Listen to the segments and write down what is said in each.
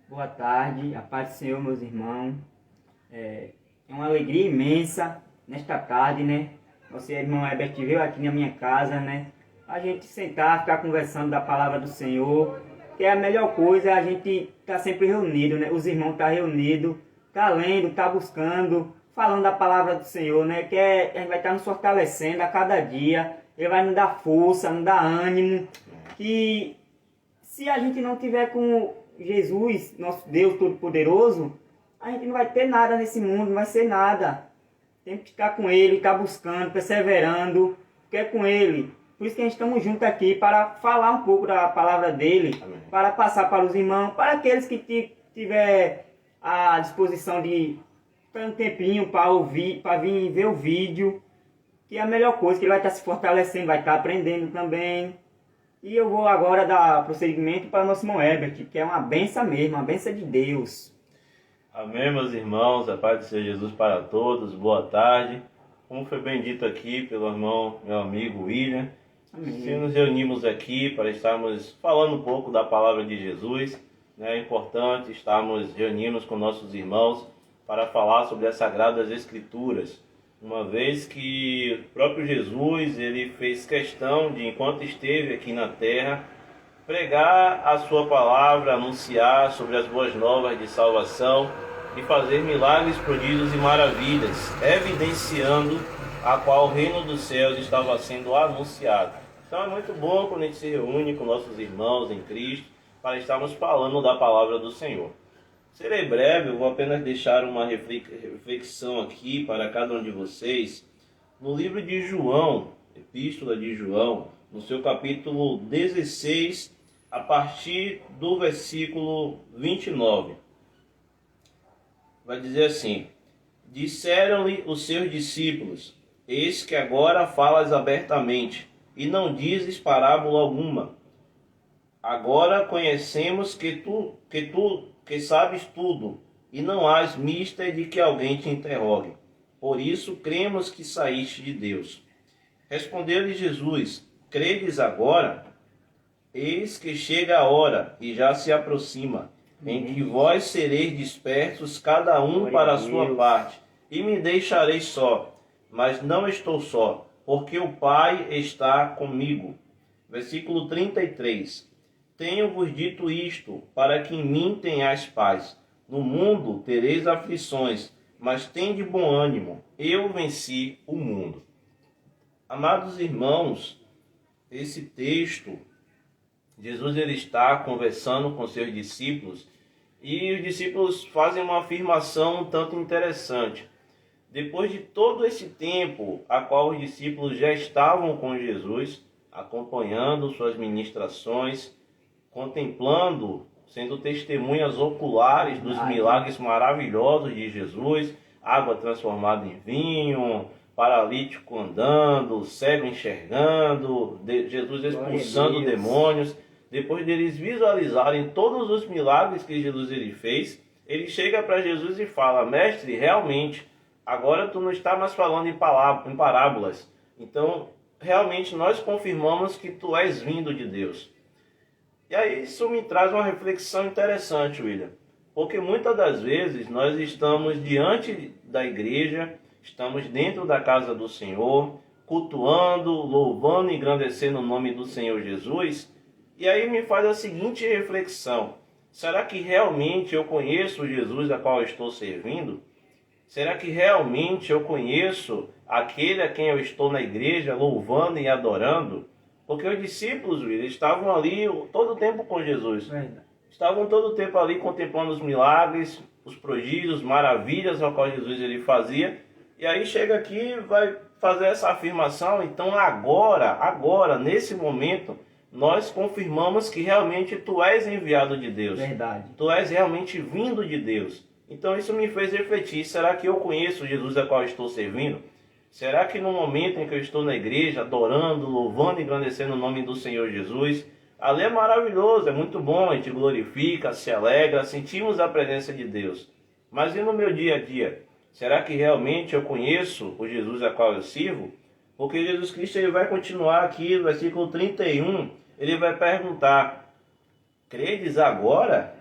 Boa tarde, a paz do Senhor, meus irmãos. É uma alegria imensa nesta tarde, né? Você, irmão Herbert, veio aqui na minha casa, né? A gente sentar, ficar conversando da palavra do Senhor, que é a melhor coisa, a gente tá sempre reunido, né? Os irmãos tá reunidos, tá lendo, tá buscando, falando da palavra do Senhor, né? A gente vai estar nos fortalecendo a cada dia. Ele vai nos dar força, nos dar ânimo. Que se a gente não tiver com Jesus, nosso Deus Todo-Poderoso, a gente não vai ter nada nesse mundo, não vai ser nada. Tem que ficar com Ele, estar buscando, perseverando, porque é com Ele. Por isso que a gente estamos juntos aqui, para falar um pouco da palavra dEle, Amém. Para passar para os irmãos, para aqueles que tiver a disposição de ter um tempinho para ouvir, para vir ver o vídeo, que é a melhor coisa, que ele vai estar se fortalecendo, vai estar aprendendo também. E eu vou agora dar prosseguimento para o nosso irmão Herbert, que é uma benção mesmo, uma benção de Deus. Amém, meus irmãos, a paz do Senhor Jesus para todos, boa tarde. Como foi bem dito aqui pelo irmão, meu amigo William, se nos reunimos aqui para estarmos falando um pouco da palavra de Jesus, né? É importante estarmos reunidos com nossos irmãos para falar sobre as Sagradas Escrituras, uma vez que o próprio Jesus, ele fez questão de, enquanto esteve aqui na terra, pregar a sua palavra, anunciar sobre as boas novas de salvação e fazer milagres, prodígios e maravilhas, evidenciando a qual o reino dos céus estava sendo anunciado. Então é muito bom quando a gente se reúne com nossos irmãos em Cristo para estarmos falando da palavra do Senhor. Serei breve, eu vou apenas deixar uma reflexão aqui para cada um de vocês. No livro de João, Epístola de João, no seu capítulo 16, a partir do versículo 29. Vai dizer assim: disseram-lhe os seus discípulos: eis que agora falas abertamente, e não dizes parábola alguma. Agora conhecemos que sabes tudo, e não hás mister de que alguém te interrogue. Por isso cremos que saíste de Deus. Respondeu-lhe Jesus: credes agora? Eis que chega a hora, e já se aproxima, em que vós sereis dispersos, cada um para a sua parte, e me deixareis só. Mas não estou só, porque o Pai está comigo. Versículo 33. Tenho-vos dito isto, para que em mim tenhais paz. No mundo tereis aflições, mas tende bom ânimo. Eu venci o mundo. Amados irmãos, esse texto, Jesus ele está conversando com seus discípulos, e os discípulos fazem uma afirmação um tanto interessante. Depois de todo esse tempo a qual os discípulos já estavam com Jesus, acompanhando suas ministrações, contemplando, sendo testemunhas oculares dos milagres maravilhosos de Jesus, água transformada em vinho, paralítico andando, cego enxergando, Jesus expulsando demônios. Depois deles visualizarem todos os milagres que Jesus ele fez, ele chega para Jesus e fala: mestre, realmente, agora tu não está mais falando em parábolas. Então, realmente nós confirmamos que tu és vindo de Deus. E aí isso me traz uma reflexão interessante, William. Porque muitas das vezes nós estamos diante da igreja, estamos dentro da casa do Senhor, cultuando, louvando e engrandecendo o nome do Senhor Jesus. E aí me faz a seguinte reflexão: será que realmente eu conheço o Jesus a qual eu estou servindo? Será que realmente eu conheço aquele a quem eu estou na igreja louvando e adorando? Porque os discípulos, eles estavam ali todo o tempo com Jesus. Estavam todo o tempo ali contemplando os milagres, os prodígios, maravilhas ao qual Jesus ele fazia. E aí chega aqui e vai fazer essa afirmação. Então agora, nesse momento, nós confirmamos que realmente tu és enviado de Deus. Verdade. Tu és realmente vindo de Deus. Então isso me fez refletir: será que eu conheço Jesus a qual estou servindo? Será que no momento em que eu estou na igreja, adorando, louvando e engrandecendo o nome do Senhor Jesus, ali é maravilhoso, é muito bom, a gente glorifica, se alegra, sentimos a presença de Deus. Mas e no meu dia a dia? Será que realmente eu conheço o Jesus a qual eu sirvo? Porque Jesus Cristo ele vai continuar aqui no versículo 31, ele vai perguntar: credes agora?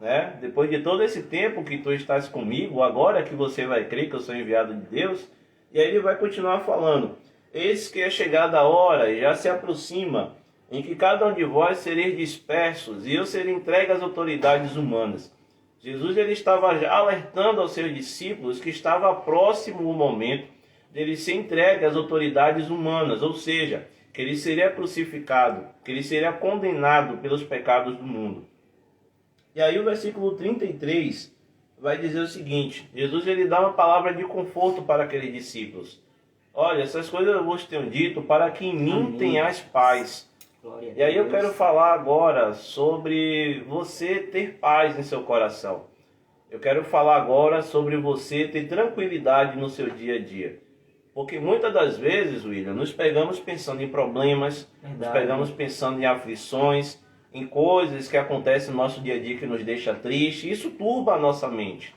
né? Depois de todo esse tempo que tu estás comigo, agora que você vai crer que eu sou enviado de Deus. E aí ele vai continuar falando: eis que é chegada a hora e já se aproxima, em que cada um de vós sereis dispersos, e eu serei entregue às autoridades humanas. Jesus ele estava já alertando aos seus discípulos que estava próximo o momento dele ser entregue às autoridades humanas, ou seja, que ele seria crucificado, que ele seria condenado pelos pecados do mundo. E aí o versículo 33 vai dizer o seguinte: Jesus ele dá uma palavra de conforto para aqueles discípulos. Olha, essas coisas eu vos tenho dito para que em mim tenhais paz. E aí eu quero falar agora sobre você ter paz em seu coração. Eu quero falar agora sobre você ter tranquilidade no seu dia a dia. Porque muitas das vezes, William, nos pegamos pensando em problemas, nos pegamos pensando em aflições, em coisas que acontecem no nosso dia a dia que nos deixa triste. Isso turba a nossa mente.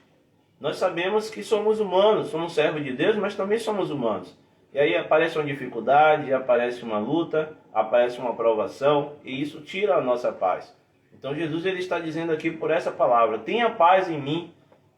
Nós sabemos que somos humanos, somos servos de Deus, mas também somos humanos. E aí aparece uma dificuldade, aparece uma luta, aparece uma provação, e isso tira a nossa paz. Então Jesus ele está dizendo aqui por essa palavra: tenha paz em mim.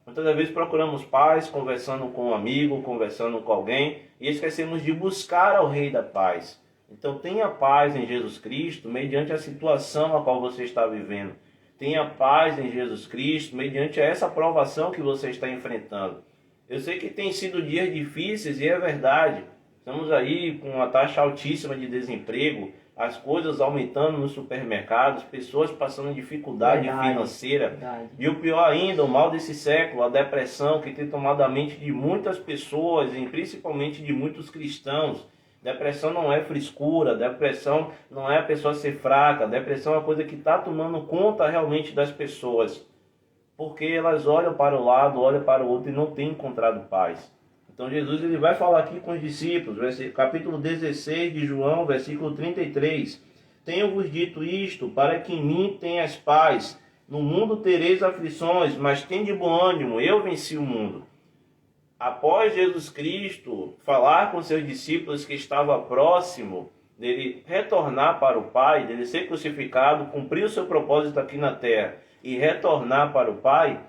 Muitas das vezes procuramos paz conversando com um amigo, conversando com alguém, e esquecemos de buscar ao Rei da Paz. Então tenha paz em Jesus Cristo mediante a situação a qual você está vivendo. Tenha paz em Jesus Cristo mediante essa provação que você está enfrentando. Eu sei que tem sido dias difíceis e é verdade. Estamos aí com uma taxa altíssima de desemprego, as coisas aumentando nos supermercados, pessoas passando dificuldade financeira. E o pior ainda, o mal desse século, a depressão que tem tomado a mente de muitas pessoas, e principalmente de muitos cristãos. Depressão não é frescura, depressão não é a pessoa ser fraca, depressão é uma coisa que está tomando conta realmente das pessoas. Porque elas olham para o lado, olham para o outro e não têm encontrado paz. Então Jesus ele vai falar aqui com os discípulos, capítulo 16 de João, versículo 33. Tenho-vos dito isto, para que em mim tenhas paz. No mundo tereis aflições, mas tende bom ânimo, eu venci o mundo. Após Jesus Cristo falar com seus discípulos que estava próximo dele retornar para o Pai, dele ser crucificado, cumprir o seu propósito aqui na terra e retornar para o Pai,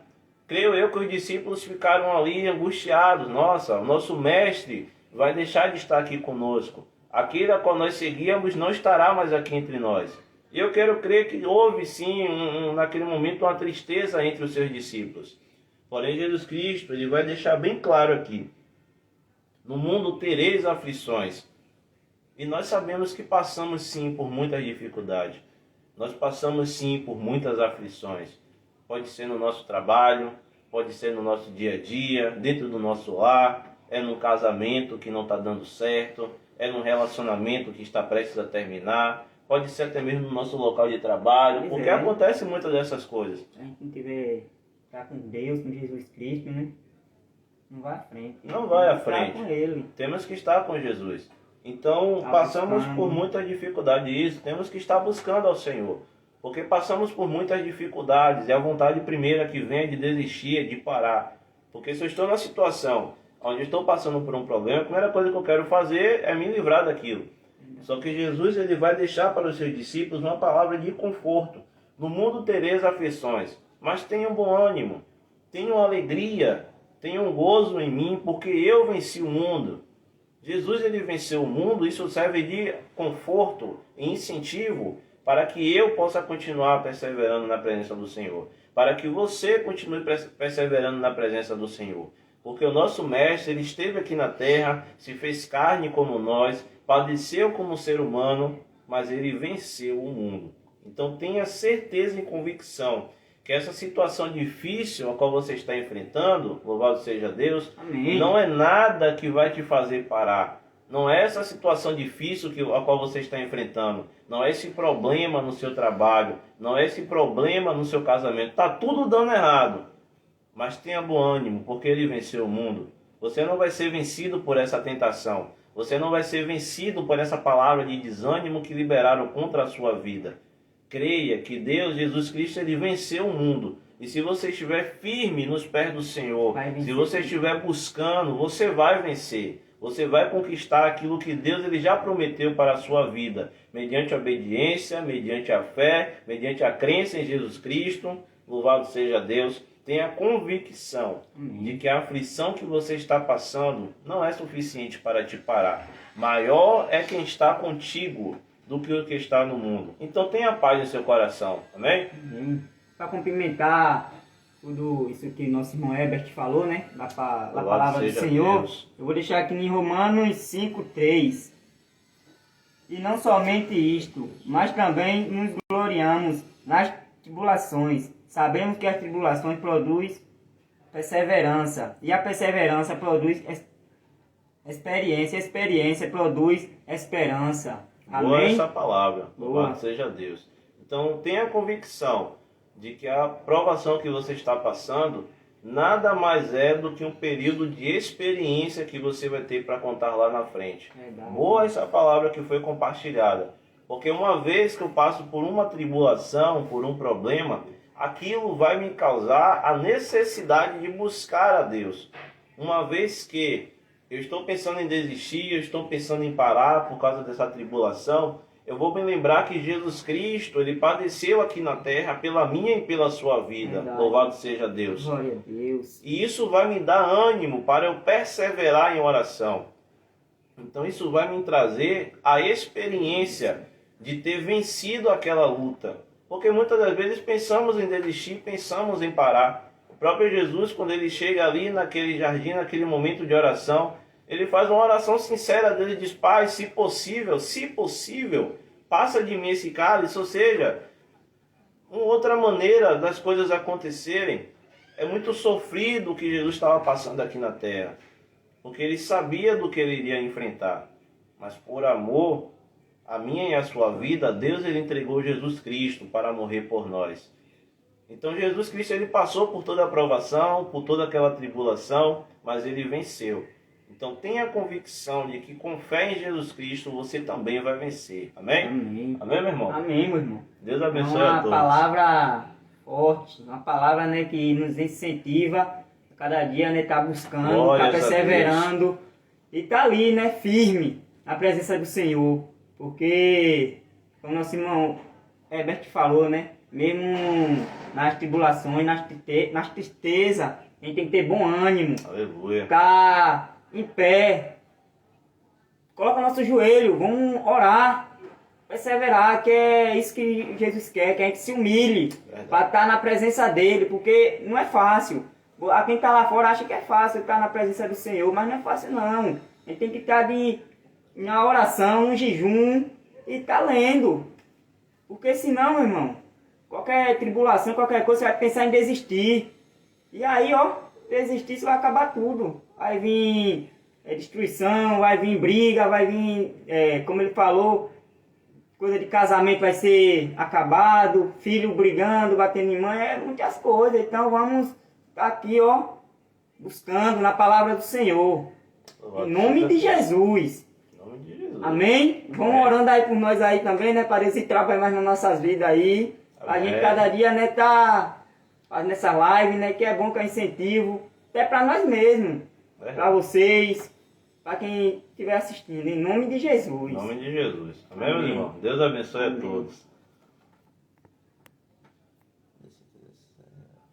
creio eu que os discípulos ficaram ali angustiados. Nossa, o nosso mestre vai deixar de estar aqui conosco. Aquele a qual nós seguíamos não estará mais aqui entre nós. E eu quero crer que houve sim, naquele momento, uma tristeza entre os seus discípulos. Porém, Jesus Cristo ele vai deixar bem claro aqui: no mundo tereis aflições. E nós sabemos que passamos sim por muitas dificuldades. Nós passamos sim por muitas aflições. Pode ser no nosso trabalho, pode ser no nosso dia a dia, dentro do nosso lar, é num casamento que não está dando certo, é num relacionamento que está prestes a terminar, pode ser até mesmo no nosso local de trabalho, porque acontece muitas dessas coisas. A gente não tiver estar com Deus, com Jesus Cristo, né? Não vai à frente. Não vai à frente. Com Ele. Temos que estar com Jesus. Então, passamos por muita dificuldade isso, temos que estar buscando ao Senhor. Porque passamos por muitas dificuldades e a vontade primeira que vem é de desistir, é de parar. Porque se eu estou na situação onde estou passando por um problema, a primeira coisa que eu quero fazer é me livrar daquilo. Só que Jesus ele vai deixar para os seus discípulos uma palavra de conforto. No mundo tereis aflições, mas tenham bom ânimo, tenham alegria, tenham gozo em mim, porque eu venci o mundo. Jesus ele venceu o mundo, isso serve de conforto e incentivo para que eu possa continuar perseverando na presença do Senhor, para que você continue perseverando na presença do Senhor. Porque o nosso Mestre, ele esteve aqui na terra, se fez carne como nós, padeceu como ser humano, mas ele venceu o mundo. Então tenha certeza e convicção que essa situação difícil a qual você está enfrentando, louvado seja Deus, amém, não é nada que vai te fazer parar. Não é essa situação difícil a qual você está enfrentando. Não é esse problema no seu trabalho. Não é esse problema no seu casamento. Está tudo dando errado. Mas tenha bom ânimo, porque ele venceu o mundo. Você não vai ser vencido por essa tentação. Você não vai ser vencido por essa palavra de desânimo que liberaram contra a sua vida. Creia que Deus, Jesus Cristo, ele venceu o mundo. E se você estiver firme nos pés do Senhor, se você estiver buscando, você vai vencer. Você vai conquistar aquilo que Deus ele já prometeu para a sua vida, mediante a obediência, mediante a fé, mediante a crença em Jesus Cristo. Louvado seja Deus. Tenha convicção de que a aflição que você está passando não é suficiente para te parar. Maior é quem está contigo do que o que está no mundo. Então tenha paz em seu coração. Amém? Para complementar tudo isso que nosso irmão Herbert falou, né? Da palavra do Senhor, Deus. Eu vou deixar aqui em Romanos 5:3. E não somente isto, mas também nos gloriamos nas tribulações. Sabemos que as tribulações produzem perseverança. E a perseverança produz experiência. A experiência produz esperança. Amém? Boa essa palavra. Boa. Louvado seja Deus. Então tenha convicção de que a provação que você está passando nada mais é do que um período de experiência que você vai ter para contar lá na frente. Verdade. Boa essa palavra que foi compartilhada. Porque uma vez que eu passo por uma tribulação, por um problema, aquilo vai me causar a necessidade de buscar a Deus. Uma vez que eu estou pensando em desistir, eu estou pensando em parar por causa dessa tribulação, eu vou me lembrar que Jesus Cristo, ele padeceu aqui na terra pela minha e pela sua vida. Verdade. Louvado seja Deus. Glória a Deus. E isso vai me dar ânimo para eu perseverar em oração. Então isso vai me trazer a experiência de ter vencido aquela luta. Porque muitas das vezes pensamos em desistir, pensamos em parar. O próprio Jesus, quando ele chega ali naquele jardim, naquele momento de oração, ele faz uma oração sincera dele, diz: Pai, se possível, passa de mim esse cálice. Ou seja, uma outra maneira das coisas acontecerem. É muito sofrido o que Jesus estava passando aqui na terra, porque ele sabia do que ele iria enfrentar. Mas por amor a minha e a sua vida, Deus ele entregou Jesus Cristo para morrer por nós. Então Jesus Cristo ele passou por toda a provação, por toda aquela tribulação, mas ele venceu. Então tenha a convicção de que com fé em Jesus Cristo você também vai vencer. Amém? Amém. Amém, meu irmão? Amém, meu irmão. Deus abençoe É a uma todos. palavra forte, uma palavra, né, que nos incentiva a cada dia, né, tá buscando, Glórias tá a perseverando e tá ali, né, firme na presença do Senhor. Porque, como nosso irmão Herbert falou, né, mesmo nas tribulações, nas tristezas, a gente tem que ter bom ânimo. Aleluia. Ficar em pé. Coloca nosso joelho, vamos orar, perseverar, que é isso que Jesus quer, que a gente se humilhe para estar na presença dele, porque não é fácil. A quem está lá fora acha que é fácil estar na presença do Senhor, mas não é fácil não. A gente tem que estar na oração, no jejum e estar lendo. Porque senão, meu irmão, qualquer tribulação, qualquer coisa, você vai pensar em desistir. E aí, ó, desistir, isso vai acabar tudo. Vai vir destruição, vai vir briga, vai vir, como ele falou, coisa de casamento vai ser acabado, filho brigando, batendo em mãe, muitas coisas. Então vamos estar aqui, ó, buscando na palavra do Senhor. Em nome de Jesus. Amém? Vamos orando aí por nós aí também, né? Para esse trabalho mais nas nossas vidas aí. A gente cada dia, né, tá fazendo essa live, né? Que é bom, que é incentivo. Até para nós mesmos. Para vocês. Para quem estiver assistindo. Em nome de Jesus. Em nome de Jesus. Amém, meu irmão? Deus abençoe a todos.